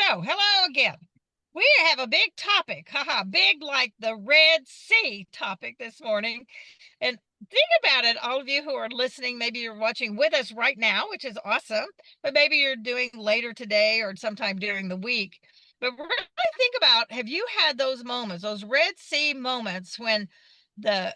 So, hello again. We have a big topic, haha, big like the Red Sea topic this morning. And think about it, all of you who are listening, maybe you're watching with us right now, which is awesome, but maybe you're doing later today or sometime during the week. But really think about, have you had those moments, those Red Sea moments when the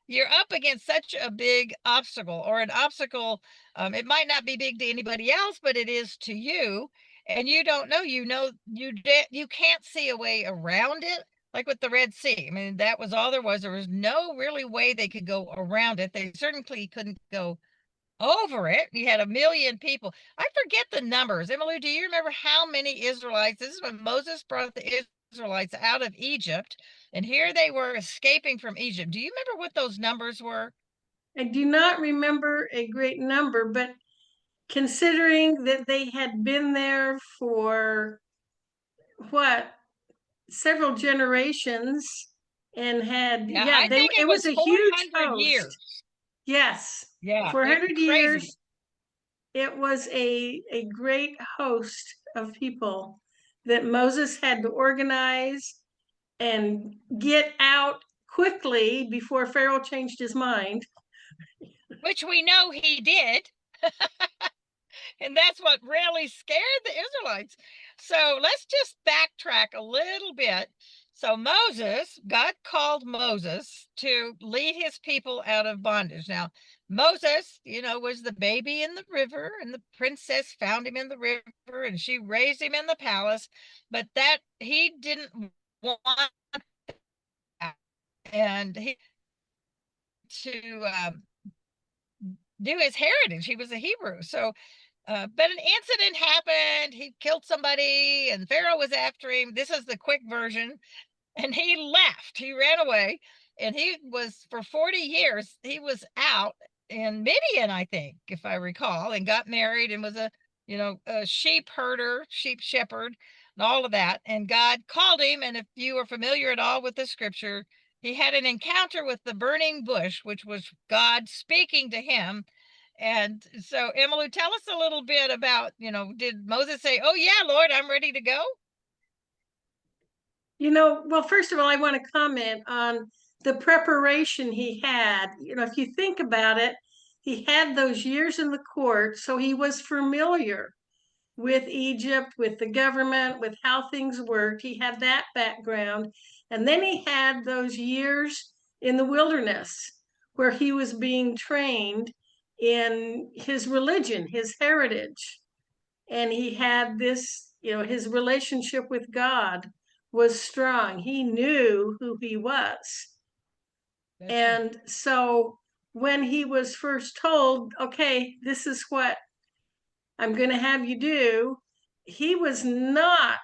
you're up against such a big obstacle or an obstacle, it might not be big to anybody else, but it is to you, and you don't know, you can't see a way around it, like with the Red Sea. I mean, that was all there was. There was no really way they could go around it. They certainly couldn't go over it. You had a million people. I forget the numbers. Emmalou, do you remember how many Israelites? This is when Moses brought the Israelites out of Egypt, and here they were escaping from Egypt. Do you remember what those numbers were? I do not remember a great number, but considering that they had been there for what, several generations and Yeah, I think it it was was a huge 400 host. years. Yes, Yeah, for it 100 crazy. years, it was a great host of people that Moses had to organize and get out quickly before Pharaoh changed his mind. Which we know he did. And that's what really scared the Israelites. So let's just backtrack a little bit. So God called Moses to lead his people out of bondage. Now, Moses, was the baby in the river, and the princess found him in the river, and she raised him in the palace. But that he didn't want that. And he to do his heritage. He was a Hebrew. So but an incident happened. He killed somebody, and Pharaoh was after him. This is the quick version. And he left. He ran away. And he was, for 40 years, he was out in Midian, I think, if I recall, and got married and was a sheep herder, sheep shepherd, and all of that. And God called him. And if you are familiar at all with the scripture, he had an encounter with the burning bush, which was God speaking to him. And so, Emily, tell us a little bit about, did Moses say, "Oh, yeah, Lord, I'm ready to go"? Well, first of all, I want to comment on the preparation he had. If you think about it, he had those years in the court, so he was familiar with Egypt, with the government, with how things worked. He had that background. And then he had those years in the wilderness where he was being trained in his religion, his heritage. And he had this, his relationship with God was strong. He knew who he was. That's true. And so when he was first told, okay, this is what I'm going to have you do, he was not,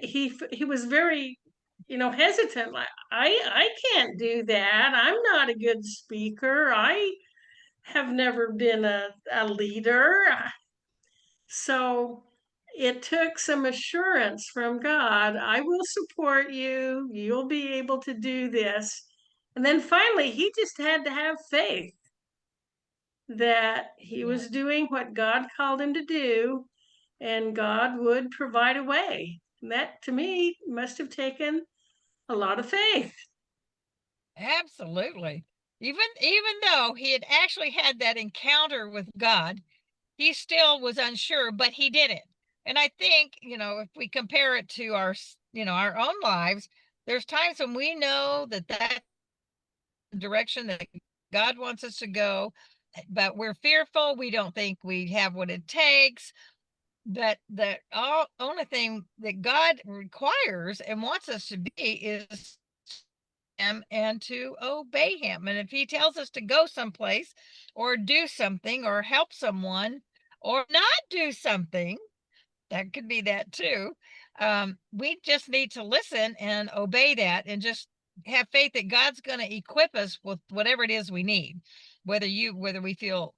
he was very, hesitant. Like, I can't do that. I'm not a good speaker. I have never been a leader. So it took some assurance from God. I will support you. You'll be able to do this. And then finally, he just had to have faith that he Yeah, was doing what God called him to do and God would provide a way. And that to me must have taken a lot of faith. absolutely. Even though he had actually had that encounter with God, he still was unsure, but he did it. And I think, if we compare it to our own lives, there's times when we know that that's the direction that God wants us to go, but we're fearful. We don't think we have what it takes. But the only thing that God requires and wants us to be is him and to obey him. And if he tells us to go someplace or do something or help someone or not do something, that could be that too. We just need to listen and obey that and just have faith that God's going to equip us with whatever it is we need, whether we feel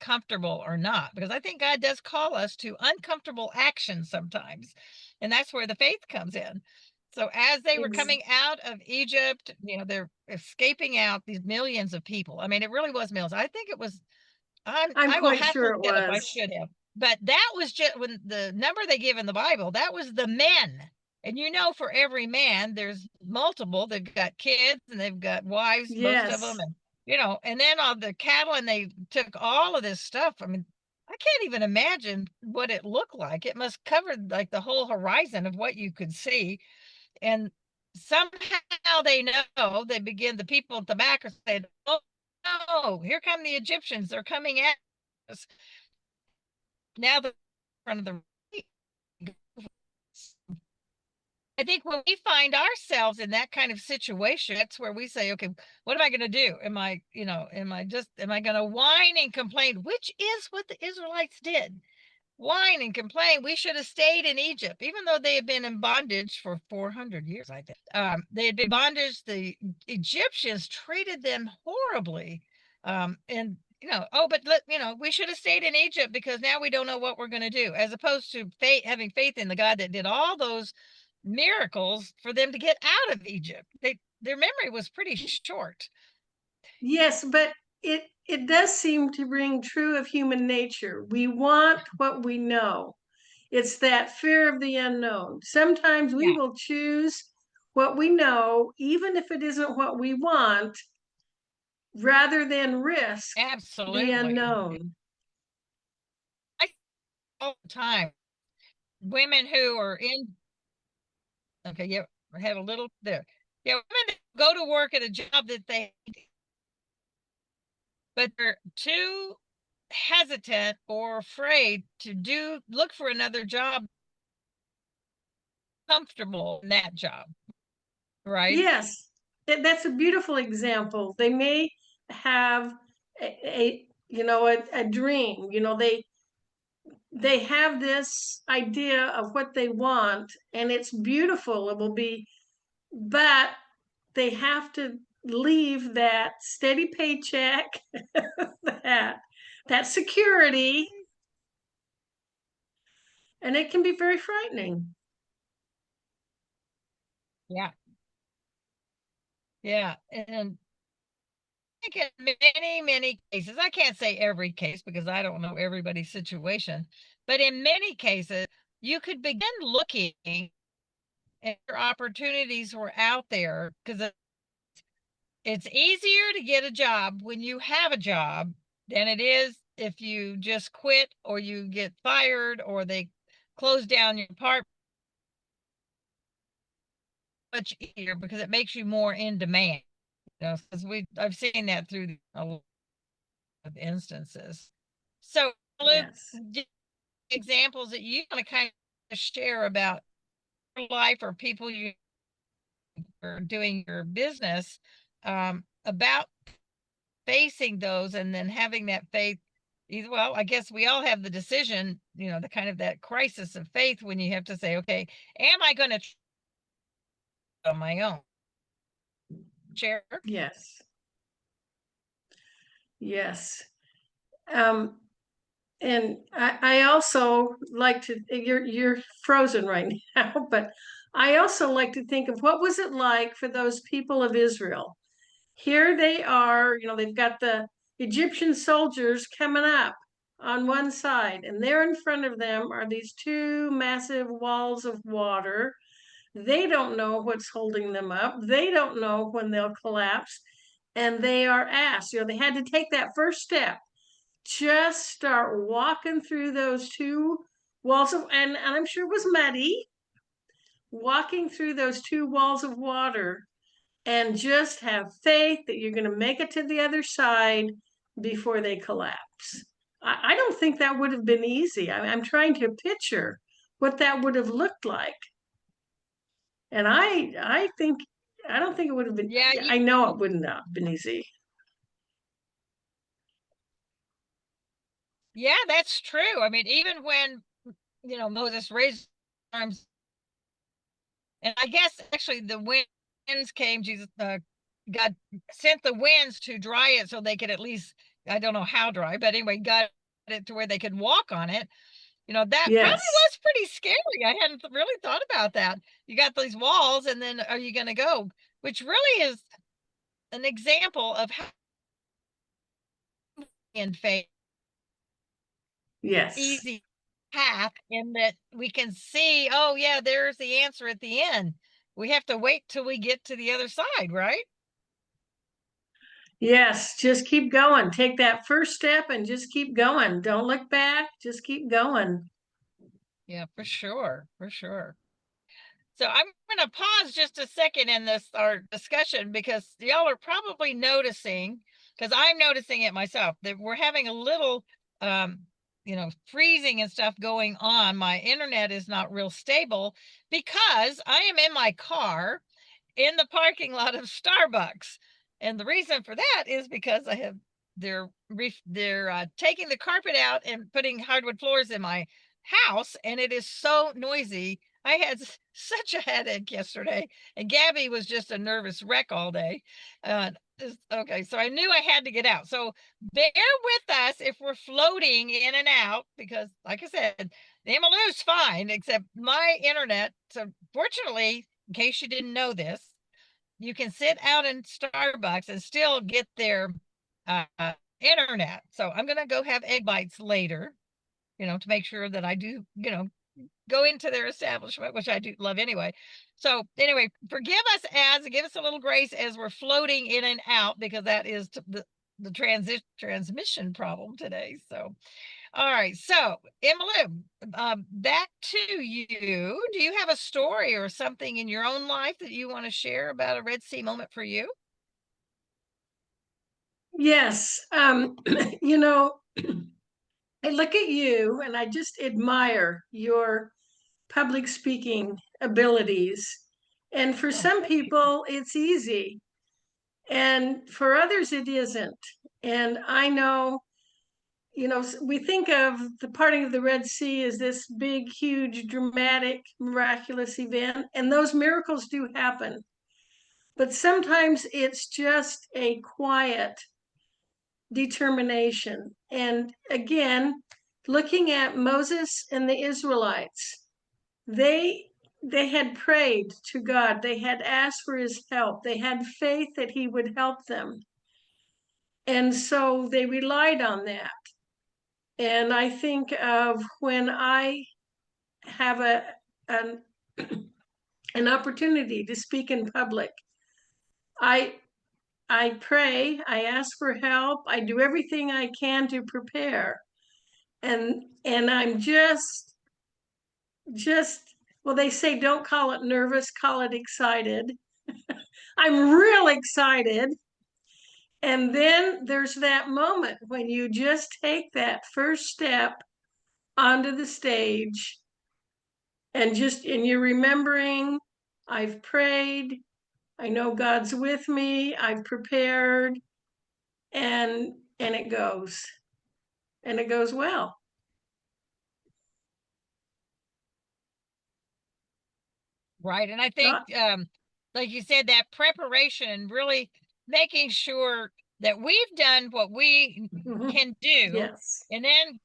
comfortable or not, because I think God does call us to uncomfortable action sometimes, and that's where the faith comes in. So as they were coming out of Egypt, they're escaping out, these millions of people. I mean, it really was millions. I think it was. I'm I will quite have to sure look it that up. I was. should have. But that was just when the number they give in the Bible, that was the men. And for every man, there's multiple. They've got kids and they've got wives, most of them, Yes. and and then on the cattle, and they took all of this stuff. I mean, I can't even imagine what it looked like. It must cover like the whole horizon of what you could see. And somehow they begin, the people at the back are saying, "Oh no, here come the Egyptians. They're coming at us." Now the front of the I think when we find ourselves in that kind of situation, that's where we say, okay, what am I going to do? Am I, am I going to whine and complain, which is what the Israelites did? Whine and complain. We should have stayed in Egypt, even though they had been in bondage for 400 years, I think. They had been in bondage. The Egyptians treated them horribly. And oh, but we should have stayed in Egypt because now we don't know what we're going to do, as opposed to having faith in the God that did all those miracles for them to get out of Egypt. Their memory was pretty short. Yes, but it does seem to ring true of human nature. We want what we know. It's that fear of the unknown. Sometimes we Yeah, will choose what we know, even if it isn't what we want, rather than risk the absolutely. unknown. I all the time women who are in okay, yeah, I have a little there. Yeah, women that go to work at a job that they but they're too hesitant or afraid to look for another job comfortable in that job, right? Yes, that's a beautiful example. They may have a dream. They have this idea of what they want, and it's beautiful. It will be, but they have to leave that steady paycheck, that that security, and it can be very frightening. Yeah, yeah, and I think in many, many cases, I can't say every case because I don't know everybody's situation, but in many cases, you could begin looking and your opportunities were out there because it's easier to get a job when you have a job than it is if you just quit or you get fired or they close down your part. Much easier because it makes you more in demand. Because I've seen that through a lot of instances. So, Luke, Yes. examples that you want to kind of share about your life or people you are doing your business, about facing those and then having that faith. Well, I guess we all have the decision, the kind of that crisis of faith when you have to say, okay, am I going to on my own? Share. Yes. Yes. Um, and I also like to, you're frozen right now, but I also like to think of what was it like for those people of Israel. Here they are, they've got the Egyptian soldiers coming up on one side, and there in front of them are these two massive walls of water. They don't know what's holding them up. They don't know when they'll collapse. And they are asked, they had to take that first step. Just start walking through those two walls of, and I'm sure it was muddy, walking through those two walls of water and just have faith that you're going to make it to the other side before they collapse. I don't think that would have been easy. I'm trying to picture what that would have looked like. And I don't think it would have been, Yeah, I know it wouldn't have been easy. yeah, that's true. I mean, even when Moses raised arms, and I guess actually the winds came. Jesus, God sent the winds to dry it so they could at least, I don't know how dry, but anyway, got it to where they could walk on it. That probably Yes, was pretty scary. I hadn't really thought about that. You got these walls, and then are you going to go? Which really is an example of how in faith yes, easy path in that we can see, oh yeah, there's the answer at the end. We have to wait till we get to the other side, right? Yes, just keep going. Take that first step and just keep going. Don't look back, just keep going. Yeah, for sure, for sure. So I'm going to pause just a second in this our discussion because y'all are probably noticing, because I'm noticing it myself, that we're having a little um freezing and stuff going on. My internet is not real stable because I am in my car in the parking lot of Starbucks. And the reason for that is because they're taking the carpet out and putting hardwood floors in my house, and it is so noisy. I had such a headache yesterday, and Gabby was just a nervous wreck all day. Okay, so I knew I had to get out. So bear with us if we're floating in and out, because, like I said, the Emmaloo's fine, except my internet. So fortunately, in case you didn't know this, you can sit out in Starbucks and still get their uh, internet. So I'm gonna go have egg bites later, to make sure that I do, go into their establishment, which I do love anyway. So anyway, forgive us as give us a little grace as we're floating in and out, because that is the transmission problem today. So all right, so Emmalou, back to you. Do you have a story or something in your own life that you want to share about a Red Sea moment for you? Yes, you know, I look at you and I just admire your public speaking abilities. And for Oh, some thank you. people, it's easy, and for others, it isn't. And I know, we think of the parting of the Red Sea as this big, huge, dramatic, miraculous event, and those miracles do happen. But sometimes it's just a quiet determination. And again, looking at Moses and the Israelites, they they had prayed to God. They had asked for his help. They had faith that he would help them. And so they relied on that. And I think of when I have an, an opportunity to speak in public, I I pray, I ask for help, I do everything I can to prepare. And I'm just well, they say don't call it nervous, call it excited. I'm real excited. And then there's that moment when you just take that first step onto the stage, and you're remembering, I've prayed, I know God's with me, I've prepared, and it goes well. Right. And I think, Uh, like you said, that preparation, really making sure that we've done what we can do, yes. and then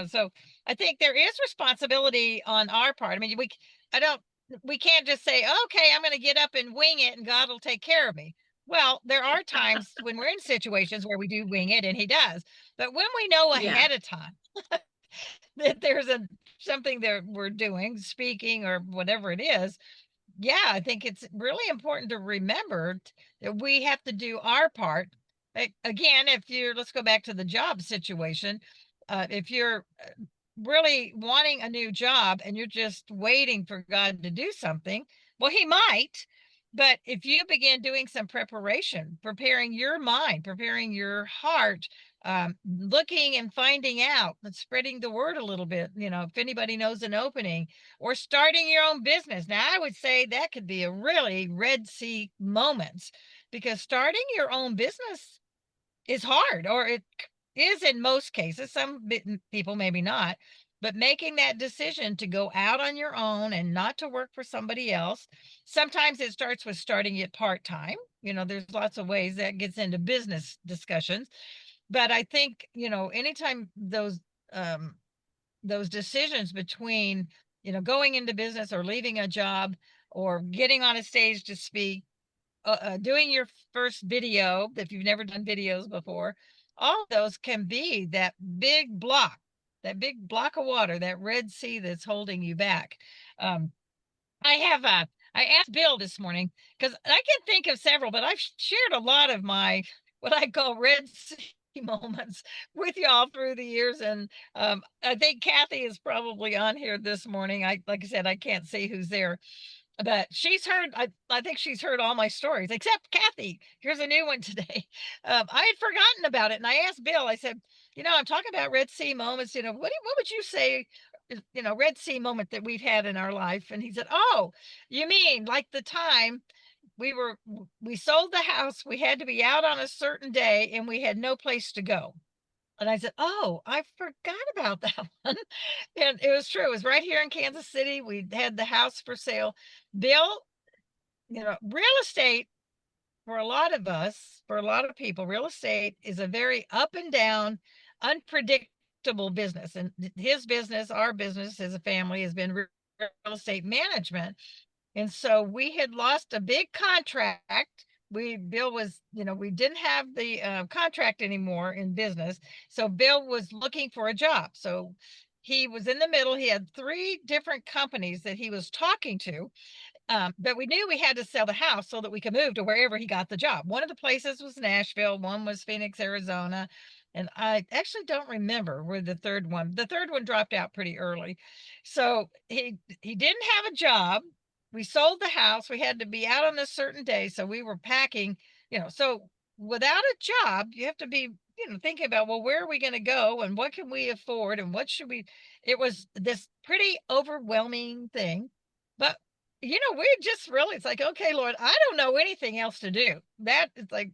so I think there is responsibility on our part. I mean, I don't, we can't just say, okay, I'm going to get up and wing it and God will take care of me. Well, there are times when we're in situations where we do wing it and he does. But when we know Yeah. ahead of time that there's something that we're doing, speaking or whatever it is, yeah, I think it's really important to remember that we have to do our part. Again, if you're, let's go back to the job situation. If you're really wanting a new job and you're just waiting for God to do something, well, He might. But if you begin doing some preparation, preparing your mind, preparing your heart, looking and finding out and spreading the word a little bit, if anybody knows an opening, or starting your own business. Now, I would say that could be a really Red Sea moments, because starting your own business is hard, or it is in most cases. Some people maybe not, but making that decision to go out on your own and not to work for somebody else. Sometimes it starts with starting it part-time. There's lots of ways that gets into business discussions. But I think, anytime those decisions between, going into business or leaving a job or getting on a stage to speak, doing your first video if you've never done videos before, all of those can be that big block of water, that Red Sea that's holding you back. Um, I have a, I asked Bill this morning because I can think of several, but I've shared a lot of my what I call Red Sea moments with y'all through the years, and I think Kathy is probably on here this morning. Like I said, I can't see who's there, but she's heard. I think she's heard all my stories except Kathy. Here's a new one today. I had forgotten about it, and I asked Bill. I said, I'm talking about Red Sea moments. What would you say? Red Sea moment that we've had in our life. And he said, "Oh, you mean like the time we sold the house, we had to be out on a certain day, and we had no place to go." And I said, "Oh, I forgot about that one." And it was true. It was right here in Kansas City. We had the house for sale. Bill, real estate for a lot of us, for a lot of people, real estate is a very up and down, unpredictable business. And his business, our business as a family, has been real estate management. And so we had lost a big contract. Bill was, we didn't have the contract anymore in business. So Bill was looking for a job. So he was in the middle. He had three different companies that he was talking to. But we knew we had to sell the house so that we could move to wherever he got the job. One of the places was Nashville, one was Phoenix, Arizona. And I actually don't remember where the third one dropped out pretty early. So he didn't have a job. We sold the house. We had to be out on a certain day. So we were packing, so without a job, you have to be, thinking about, well, where are we going to go and what can we afford and what should we, it was this pretty overwhelming thing. But we just really, it's like, okay, Lord, I don't know anything else to do. That is like,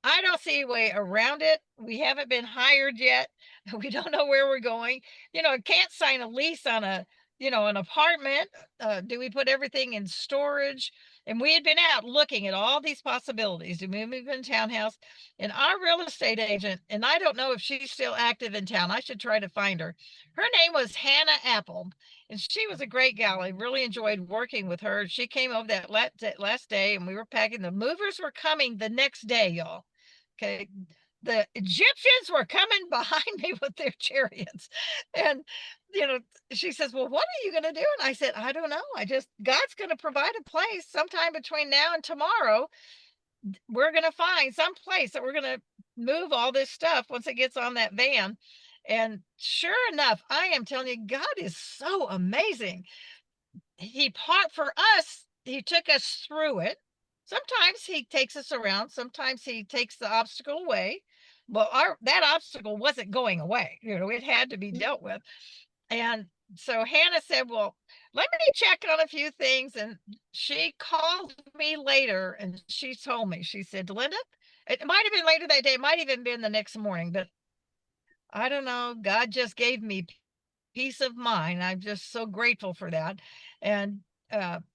I don't see a way around it. We haven't been hired yet. We don't know where we're going. Can't sign a lease on an apartment. Do we put everything in storage? And we had been out looking at all these possibilities. Do we move in a townhouse? And our real estate agent, and I don't know if she's still active in town. I should try to find her. Her name was Hannah Apple, and she was a great gal. I really enjoyed working with her. She came over that last day, and we were packing. The movers were coming the next day, y'all. Okay. The Egyptians were coming behind me with their chariots. And, you know, she says, "Well, what are you going to do?" And I said, "I don't know. God's going to provide a place sometime between now and tomorrow. We're going to find some place that we're going to move all this stuff once it gets on that van." And sure enough, I am telling you, God is so amazing. For us, he took us through it. Sometimes he takes us around, sometimes he takes the obstacle away. Well, that obstacle wasn't going away. It had to be dealt with. And so Hannah said, "Well, let me check on a few things." And she called me later and she told me, she said, "Linda," it might have been later that day, it might even been the next morning, but I don't know, God just gave me peace of mind. I'm just so grateful for that. And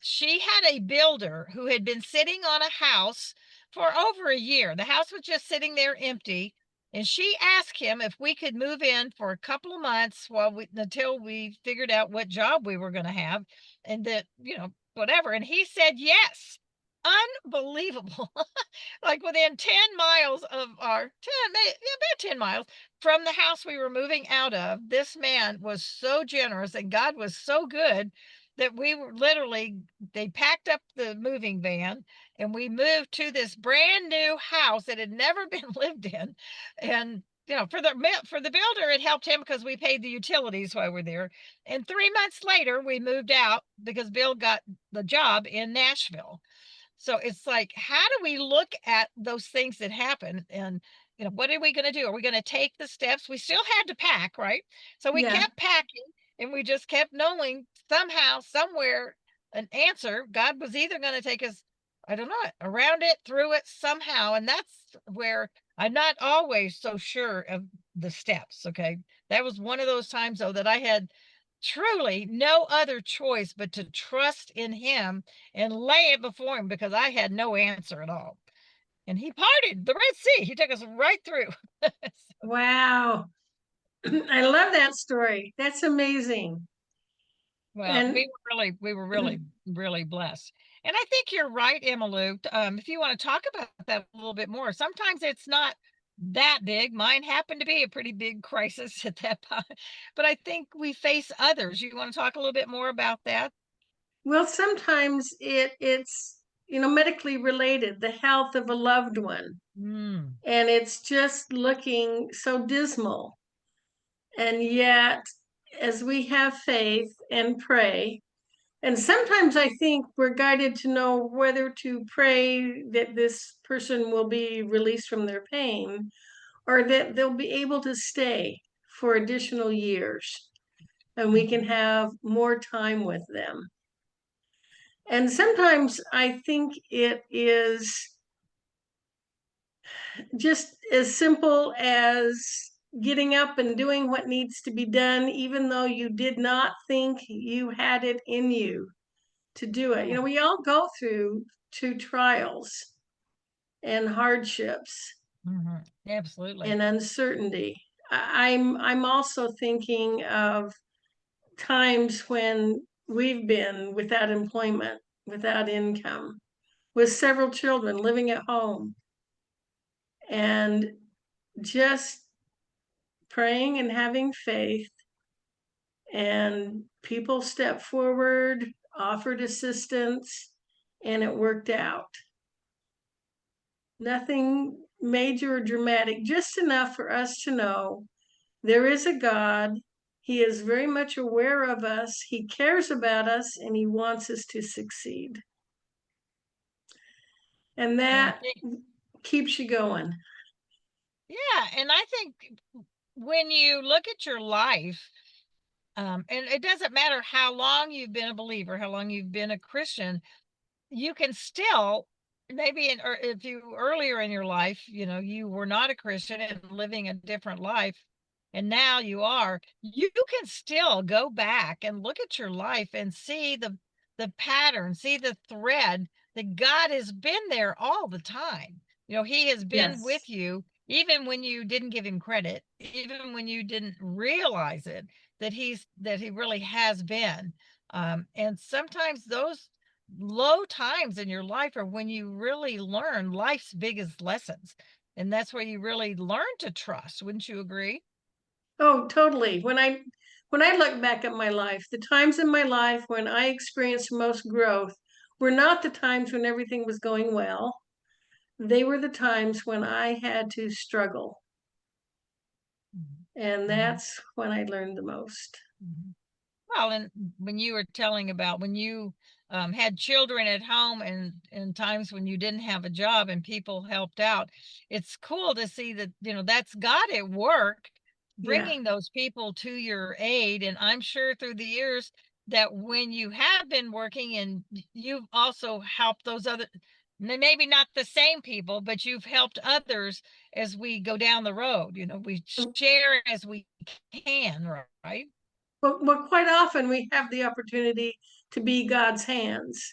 she had a builder who had been sitting on a house for over a year. The house was just sitting there empty. And she asked him if we could move in for a couple of months until we figured out what job we were going to have and that, whatever. And he said yes. Unbelievable. Like within 10 miles of about 10 miles from the house we were moving out of, this man was so generous and God was so good that we were literally, they packed up the moving van and we moved to this brand new house that had never been lived in. And for the builder, it helped him because we paid the utilities while we're there. And 3 months later, we moved out because Bill got the job in Nashville. So it's like, how do we look at those things that happen? And, what are we going to do? Are we going to take the steps? We still had to pack, right? So we Yeah. kept packing and we just kept knowing somehow, somewhere, an answer. God was either going to take us, I don't know, around it, through it somehow. And that's where I'm not always so sure of the steps. Okay. That was one of those times, though, that I had truly no other choice but to trust in him and lay it before him because I had no answer at all. And he parted the Red Sea. He took us right through. Wow. I love that story. That's amazing. Well, And we were really, really blessed. And I think you're right, Emmalou. If you want to talk about that a little bit more, sometimes it's not. that big. Mine happened to be a pretty big crisis at that time, but I think we face others. You want to talk a little bit more about that? Well, sometimes it's medically related, the health of a loved one, Mm. and it's just looking so dismal. And yet, as we have faith and pray, and sometimes I think we're guided to know whether to pray that this person will be released from their pain or that they'll be able to stay for additional years and we can have more time with them. And sometimes I think it is just as simple as getting up and doing what needs to be done, even though you did not think you had it in you to do it. Oh, We all go through two trials and hardships absolutely. and uncertainty. I'm also thinking of times when we've been without employment, without income, with several children living at home, and just praying and having faith. And people stepped forward, offered assistance, and it worked out. Nothing major or dramatic, just enough for us to know there is a God. He is very much aware of us. He cares about us and he wants us to succeed. And And I that think, keeps you going. yeah, and I think when you look at your life, and it doesn't matter how long you've been a believer, how long you've been a Christian, you can still maybe or if you earlier in your life, you were not a Christian and living a different life, and now you are, you can still go back and look at your life and see the pattern, see the thread that God has been there all the time. He has been Yes. with you even when you didn't give him credit, even when you didn't realize it, that he really has been. And sometimes those low times in your life are when you really learn life's biggest lessons. And that's where you really learn to trust. Wouldn't you agree? Oh, totally. When I look back at my life, the times in my life when I experienced most growth were not the times when everything was going well. They were the times when I had to struggle. And Mhm. that's when I learned the most. Mhm. Well, and when you were telling about when you had children at home and times when you didn't have a job and people helped out, it's cool to see that, that's God at work, Yeah. bringing those people to your aid. And I'm sure through the years that when you have been working and you've also helped those other, maybe not the same people, but you've helped others as we go down the road. We share as we can, right? But quite often we have the opportunity to be God's hands.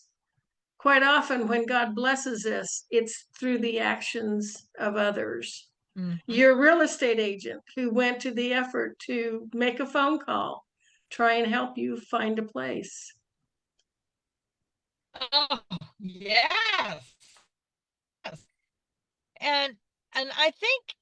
Quite often, when God blesses us, it's through the actions of others. Mhm. Your real estate agent who went to the effort to make a phone call, try and help you find a place. Oh, yes. Yes. And I think,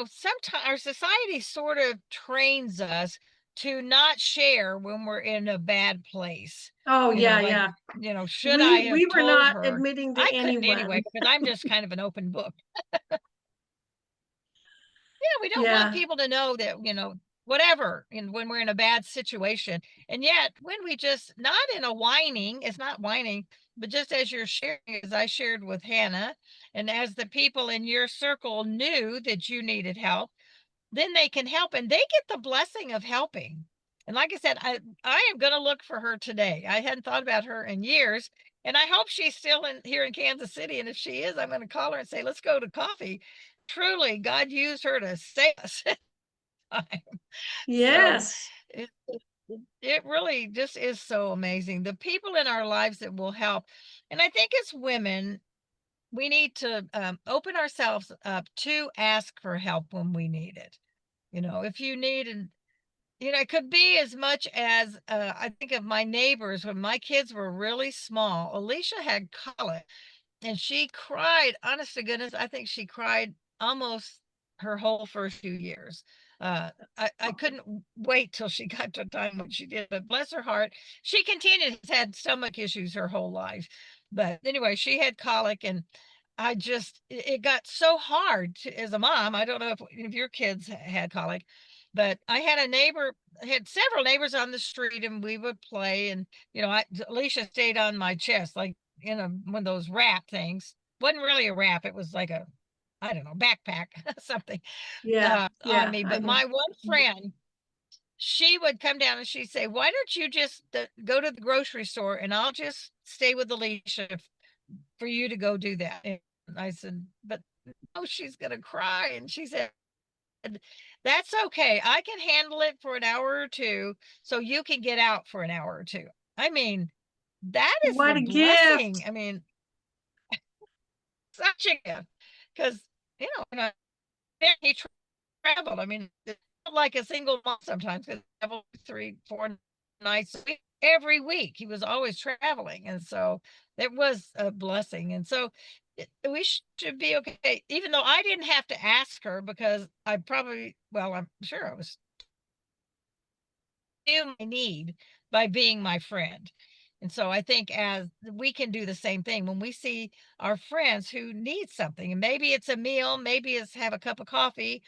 sometimes our society sort of trains us to not share when we're in a bad place. Oh, yeah, Like, yeah. should I We have were told not her? admitting to I couldn't anyone. anyway, because I'm just kind of an open book. Yeah, we don't want Yeah. people to know that, whatever, and when we're in a bad situation. And yet, when we just not in a whining, it's not whining, but just as you're sharing, as I shared with Hannah, and as the people in your circle knew that you needed help, then they can help and they get the blessing of helping. And like I said, I am going to look for her today. I hadn't thought about her in years. And I hope she's still in here in Kansas City. And if she is, I'm going to call her and say, let's go to coffee. Truly, God used her to save us. So Yes. it really just is so amazing. The people in our lives that will help. And I think as women, we need to open ourselves up to ask for help when we need it. If you need an it could be as much as I think of my neighbors when my kids were really small. Alicia had colic and she cried, honest to goodness, I think she cried almost her whole first few years. I couldn't wait till she got to a time when she did, but bless her heart, she continued has had stomach issues her whole life. But anyway, she had colic, and it got so hard as a mom. I don't know if your kids had colic, but I had several neighbors on the street, and we would play. And Alicia stayed on my chest, like in one of those wrap things. Wasn't really a wrap; it was like a, I don't know, backpack, something, Yeah, on yeah, me. I But know. my one friend, she would come down and she'd say, "Why don't you just go to the grocery store, and I'll just stay with Alicia for you to go do that?" And I said, "But oh, she's gonna cry." And she said, "That's okay. I can handle it for an hour or two, so you can get out for an hour or two." I mean, that is What the a gift. blessing. I mean, such a gift, because he traveled. I mean, it's not like a single month sometimes, because travel 3, 4 nights a week, every week. He was always traveling, and so it was a blessing. And so we should be okay, even though I didn't have to ask her, because I'm sure I was knew my need by being my friend. And so I think as we can do the same thing when we see our friends who need something, and maybe it's a meal, maybe it's have a cup of coffee,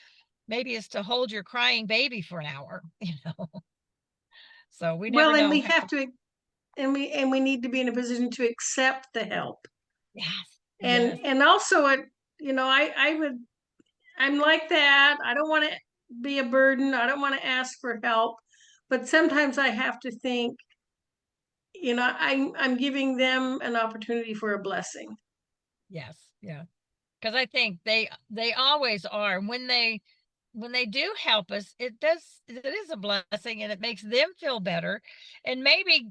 maybe it's to hold your crying baby for an hour, So we Well, never and know we how. have to, and we need to be in a position to accept the help. Yes, yes, And also it, I would, I'm like that. I don't want to be a burden. I don't want to ask for help. But sometimes I have to think, I'm giving them an opportunity for a blessing. yes, yeah. Because I think they always are. When they do help us, it is a blessing, and it makes them feel better. And maybe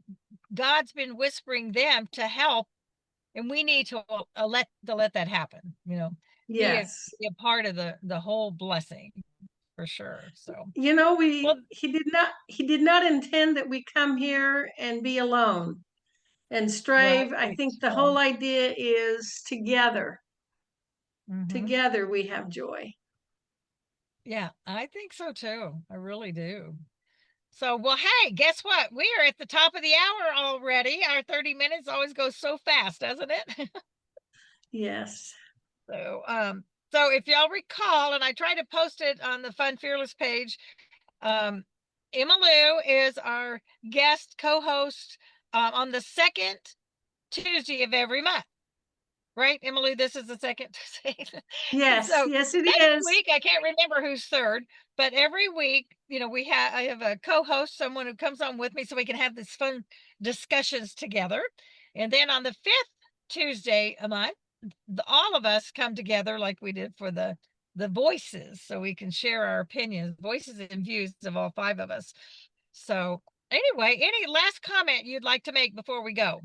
God's been whispering them to help, and we need to let that happen. Be a Yes. be a part of the whole blessing, for sure. So, well, He did not intend that we come here and be alone and strive. I right. think the whole idea is together. Hmm. Together we have joy. Yeah, I think so too. I really do. So, well, hey, guess what? We are at the top of the hour already. Our 30 minutes always goes so fast, doesn't it? Yes. So, so if y'all recall, and I try to post it on the Fun Fearless page, um, Emmalou is our guest co-host on the second Tuesday of every month. Right, Emily? This is the second Tuesday. Yes, So yes, it next is. week, I can't remember who's third, but every week, I have a co-host, someone who comes on with me, so we can have these fun discussions together. And then on the fifth Tuesday a month, all of us come together like we did for the voices, so we can share our opinions, voices and views of all five of us. So anyway, any last comment you'd like to make before we go?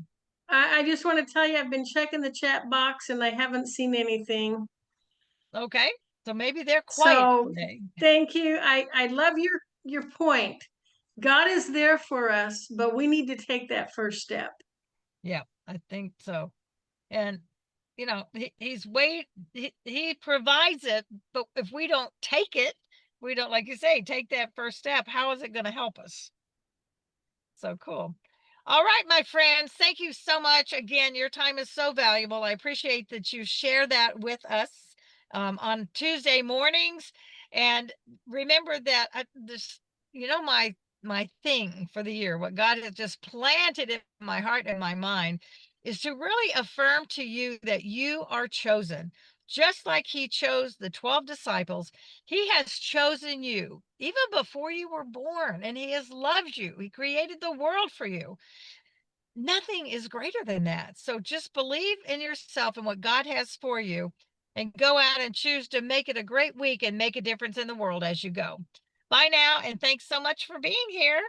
I just want to tell you, I've been checking the chat box and I haven't seen anything. Okay, so maybe they're quiet So today. thank you. I love your point. God is there for us, but we need to take that first step. Yeah, I think so. And he provides it, but if we don't take it, we don't, like you say, take that first step, how is it going to help us? So cool. All right, my friends, thank you so much. Again, your time is so valuable. I appreciate that you share that with us on Tuesday mornings. And remember that my thing for the year, what God has just planted in my heart and my mind, is to really affirm to you that you are chosen. Just like he chose the 12 disciples, he has chosen you even before you were born, and he has loved you. He created the world for you. Nothing is greater than that. So just believe in yourself and what God has for you, and go out and choose to make it a great week and make a difference in the world as you go. Bye now, and thanks so much for being here.